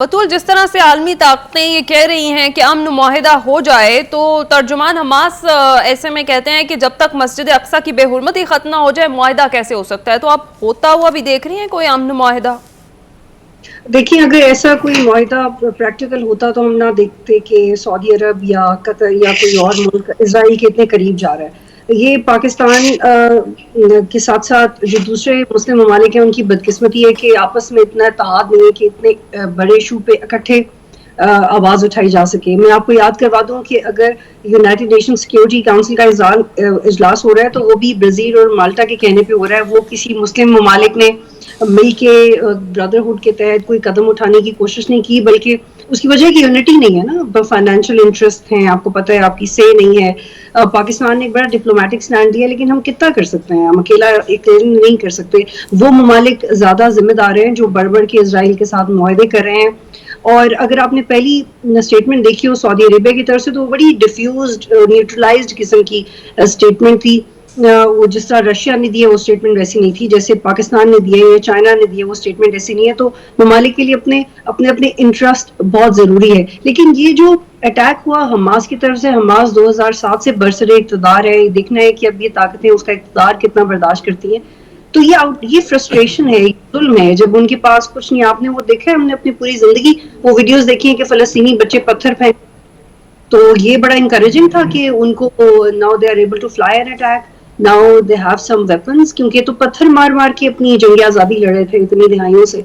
بطول، جس طرح سے عالمی طاقتیں یہ کہہ رہی ہیں کہ امن معاہدہ ہو جائے، تو ترجمان حماس ایسے میں کہتے ہیں کہ جب تک مسجد اقصی کی بے حرمتی ختم نہ ہو جائے معاہدہ کیسے ہو سکتا ہے؟ تو آپ ہوتا ہوا بھی دیکھ رہی ہیں کوئی امن معاہدہ؟ دیکھیں، اگر ایسا کوئی معاہدہ پریکٹیکل ہوتا تو ہم نہ دیکھتے کہ سعودی عرب یا قطر یا کوئی اور ملک اسرائیل کے اتنے قریب جا رہا ہے۔ یہ پاکستان کے ساتھ ساتھ جو دوسرے مسلم ممالک ہیں ان کی بدقسمتی ہے کہ آپس میں اتنا اتحاد نہیں ہے کہ اتنے بڑے ایشو پہ اکٹھے آواز اٹھائی جا سکے۔ میں آپ کو یاد کروا دوں کہ اگر یونائٹڈ نیشن سیکیورٹی کونسل کا اجلاس ہو رہا ہے تو وہ بھی برازیل اور مالٹا کے کہنے پہ ہو رہا ہے، وہ کسی مسلم ممالک نے مل کے بردرہڈ کے تحت کوئی قدم اٹھانے کی کوشش نہیں کی، بلکہ اس کی وجہ ہے کہ یونٹی نہیں ہے نا، فائنینشیل انٹرسٹ ہیں، آپ کو پتہ ہے، آپ کی سے نہیں ہے۔ پاکستان نے ایک بڑا ڈپلومیٹک سٹینڈ دیا، لیکن ہم کتنا کر سکتے ہیں؟ ہم اکیلا ایک نہیں کر سکتے۔ وہ ممالک زیادہ ذمہ دار ہیں جو بڑھ بڑھ کے اسرائیل کے ساتھ معاہدے کر رہے ہیں۔ اور اگر آپ نے پہلی اسٹیٹمنٹ دیکھی ہو سعودی عربیہ کی طرف سے، تو وہ بڑی ڈیفیوزڈ نیوٹرلائزڈ قسم کی اسٹیٹمنٹ تھی۔ وہ جس طرح رشیا نے دی ہے وہ اسٹیٹمنٹ ویسی نہیں تھی، جیسے پاکستان نے دی ہے یا چائنا نے دی ہے وہ اسٹیٹمنٹ ایسی نہیں ہے۔ تو ممالک کے لیے اپنے اپنے انٹرسٹ بہت ضروری ہے۔ لیکن یہ جو اٹیک ہوا حماس کی طرف سے، حماس 2007 سے برسر اقتدار ہے، دیکھنا ہے کہ اب یہ طاقتیں اس کا اقتدار کتنا برداشت کرتی ہیں۔ تو یہ فرسٹریشن ہے، یہ ظلم ہے جب ان کے پاس کچھ نہیں۔ آپ نے وہ دیکھا ہے، ہم نے اپنی پوری زندگی وہ ویڈیوز دیکھی ہیں کہ فلسطینی بچے پتھر پھینک، تو یہ بڑا انکریجنگ تھا کہ ان کو now they are able to fly an attack, now they have some weapons, کیونکہ تو پتھر مار مار کے اپنی جنگ آزادی لڑ رہے تھے اتنی دہائیوں سے۔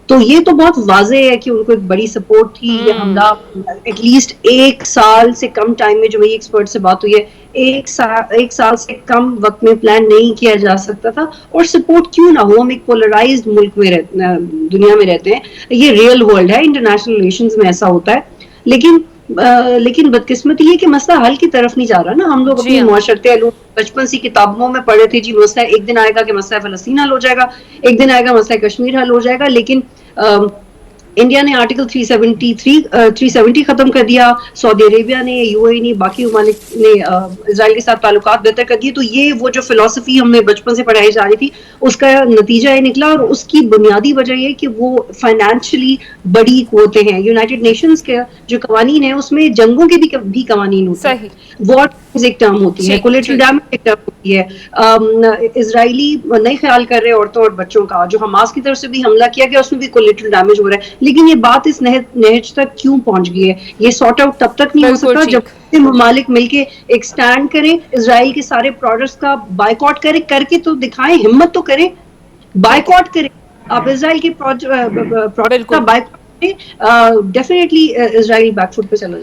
تو یہ تو بہت واضح ہے کہ ان کو ایک بڑی سپورٹ تھی۔ یہ حملہ ایٹ لیسٹ ایک سال سے کم ٹائم میں، جو میری ایکسپرٹ سے بات ہوئی ہے، ایک سال سے کم وقت میں پلان نہیں کیا جا سکتا تھا۔ اور سپورٹ کیوں نہ ہو، ہم ایک پولرائزڈ ملک میں دنیا میں رہتے ہیں، یہ ریئل ورلڈ ہے، انٹرنیشنل ریلیشنز میں ایسا ہوتا ہے۔ لیکن بدقسمتی یہ کہ مسئلہ حل کی طرف نہیں جا رہا نا۔ ہم لوگ جی اپنی ہاں، معاشرتی علوم بچپن سے کتابوں میں پڑھے تھے، جی مسئلہ ایک دن آئے گا کہ مسئلہ فلسطین حل ہو جائے گا، ایک دن آئے گا مسئلہ کشمیر حل ہو جائے گا۔ لیکن انڈیا نے آرٹیکل 370 ختم کر دیا، سعودی عربیہ نے، یو اے نے، باقی ممالک نے اسرائیل کے ساتھ تعلقات بہتر کر دیے۔ تو یہ وہ جو فلسفی ہم نے بچپن سے پڑھائی جا رہی تھی، اس کا نتیجہ یہ نکلا، اور اس کی بنیادی وجہ یہ کہ وہ فائنینشلی بڑی قوتیں ہیں۔ یونائٹڈ نیشنز کے جو قوانین ہیں اس میں جنگوں کے بھی قوانین ہوتے ہیں، صحیح، وار ایک ٹرم ہوتی ہے، ٹھیک کولیٹرل ٹھیک، ڈیمیج ایک ٹرم ہوتی ہے۔ اسرائیلی نہیں خیال کر رہے عورتوں اور بچوں کا، جو حماس کی طرف سے بھی حملہ کیا گیا اس میں بھی کولیٹرل ڈیمیج ہو رہا ہے۔ لیکن یہ بات اس نہج تک کیوں پہنچ گئی ہے؟ یہ سارٹ آؤٹ تب تک نہیں ہو بالکل سکتا جب ٹھیک۔ ممالک مل کے ایک سٹینڈ کریں، اسرائیل کے سارے پروڈکٹس کا بائیکاٹ کریں، کر کے تو دکھائیں، ہمت تو کریں، ٹھیک ہے، بائیکاٹ کریں۔ آپ اسرائیل کے پروڈکٹ کا بالکل۔ بائیکاٹ کریں، ڈیفینیٹلی اسرائیل بیک فٹ پہ چلا جائے۔